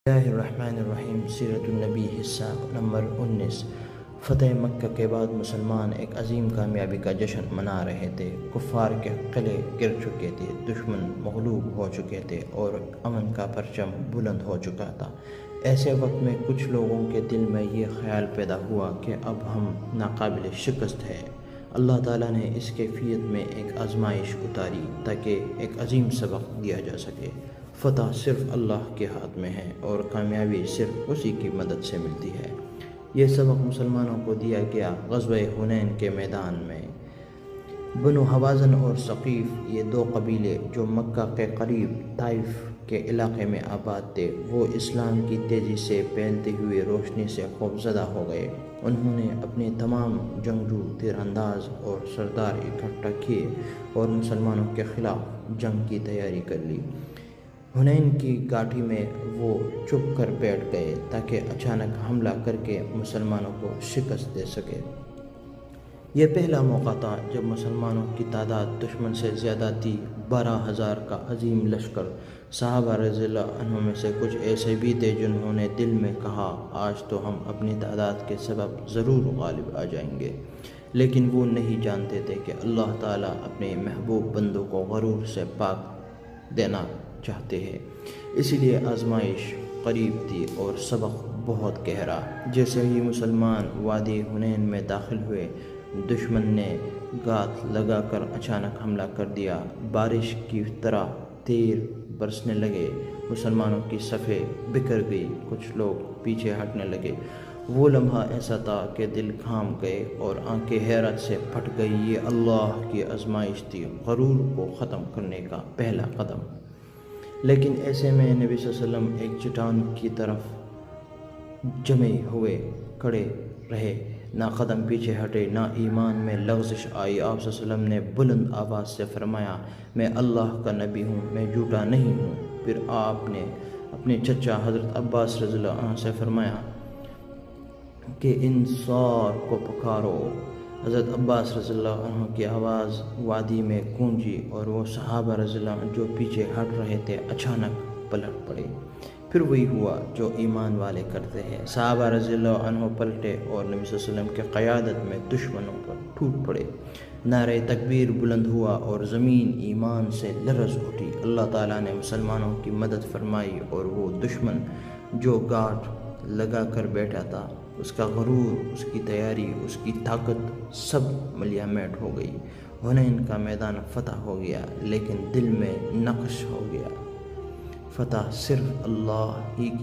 اللہ الرحمن الرحیم۔ سیرت النبی حصہ نمبر 19۔ فتح مکہ کے بعد مسلمان ایک عظیم کامیابی کا جشن منا رہے تھے۔ کفار کے قلعے گر چکے تھے، دشمن مغلوب ہو چکے تھے اور امن کا پرچم بلند ہو چکا تھا۔ ایسے وقت میں کچھ لوگوں کے دل میں یہ خیال پیدا ہوا کہ اب ہم ناقابل شکست ہیں۔ اللہ تعالیٰ نے اس کیفیت میں ایک آزمائش اتاری تاکہ ایک عظیم سبق دیا جا سکے۔ فتح صرف اللہ کے ہاتھ میں ہے اور کامیابی صرف اسی کی مدد سے ملتی ہے۔ یہ سبق مسلمانوں کو دیا گیا غزوہ حنین کے میدان میں۔ بنو حوازن اور ثقیف، یہ دو قبیلے جو مکہ کے قریب طائف کے علاقے میں آباد تھے، وہ اسلام کی تیزی سے پھیلتی ہوئی روشنی سے خوفزدہ ہو گئے۔ انہوں نے اپنے تمام جنگجو، تیر انداز اور سردار اکٹھا کیے اور مسلمانوں کے خلاف جنگ کی تیاری کر لی۔ حنین کی گھاٹی میں وہ چھپ کر بیٹھ گئے تاکہ اچانک حملہ کر کے مسلمانوں کو شکست دے سکے۔ یہ پہلا موقع تھا جب مسلمانوں کی تعداد دشمن سے زیادہ تھی۔ 12,000 کا عظیم لشکر۔ صحابہ رضی اللہ عنہم میں سے کچھ ایسے بھی تھے جنہوں نے دل میں کہا، آج تو ہم اپنی تعداد کے سبب ضرور غالب آ جائیں گے، لیکن وہ نہیں جانتے تھے کہ اللہ تعالیٰ اپنے محبوب بندوں کو غرور سے پاک دینا چاہتے ہیں۔ اسی لیے آزمائش قریب تھی اور سبق بہت گہرا۔ جیسے ہی مسلمان وادی حنین میں داخل ہوئے، دشمن نے گھات لگا کر اچانک حملہ کر دیا۔ بارش کی طرح تیر برسنے لگے، مسلمانوں کی صفیں بکھر گئی، کچھ لوگ پیچھے ہٹنے لگے۔ وہ لمحہ ایسا تھا کہ دل تھام گئے اور آنکھیں حیرت سے پھٹ گئی۔ یہ اللہ کی آزمائش تھی، غرور کو ختم کرنے کا پہلا قدم۔ لیکن ایسے میں نبی صلی اللہ علیہ وسلم ایک چٹان کی طرف جمے ہوئے کھڑے رہے، نہ قدم پیچھے ہٹے، نہ ایمان میں لغزش آئی۔ آپ صلی اللہ علیہ وسلم نے بلند آواز سے فرمایا، میں اللہ کا نبی ہوں، میں جھوٹا نہیں ہوں۔ پھر آپ نے اپنے چچا حضرت عباس رضی اللہ عنہ سے فرمایا کہ انصار کو پکارو۔ حضرت عباس رضی اللہ عنہ کی آواز وادی میں گونجی اور وہ صحابہ رضی اللہ عنہ جو پیچھے ہٹ رہے تھے اچانک پلٹ پڑے۔ پھر وہی ہوا جو ایمان والے کرتے ہیں۔ صحابہ رضی اللہ عنہ پلٹے اور نبی صلی اللہ علیہ وسلم کی قیادت میں دشمنوں پر ٹوٹ پڑے۔ نعرہ تکبیر بلند ہوا اور زمین ایمان سے لرز اٹھی۔ اللہ تعالیٰ نے مسلمانوں کی مدد فرمائی اور وہ دشمن جو گاٹھ لگا کر بیٹھا تھا، اس کا غرور، اس کی تیاری، اس کی طاقت سب ملیہ میٹ ہو گئی۔ حنین کا میدان فتح ہو گیا، لیکن دل میں نقش ہو گیا۔ فتح صرف اللہ ہی کی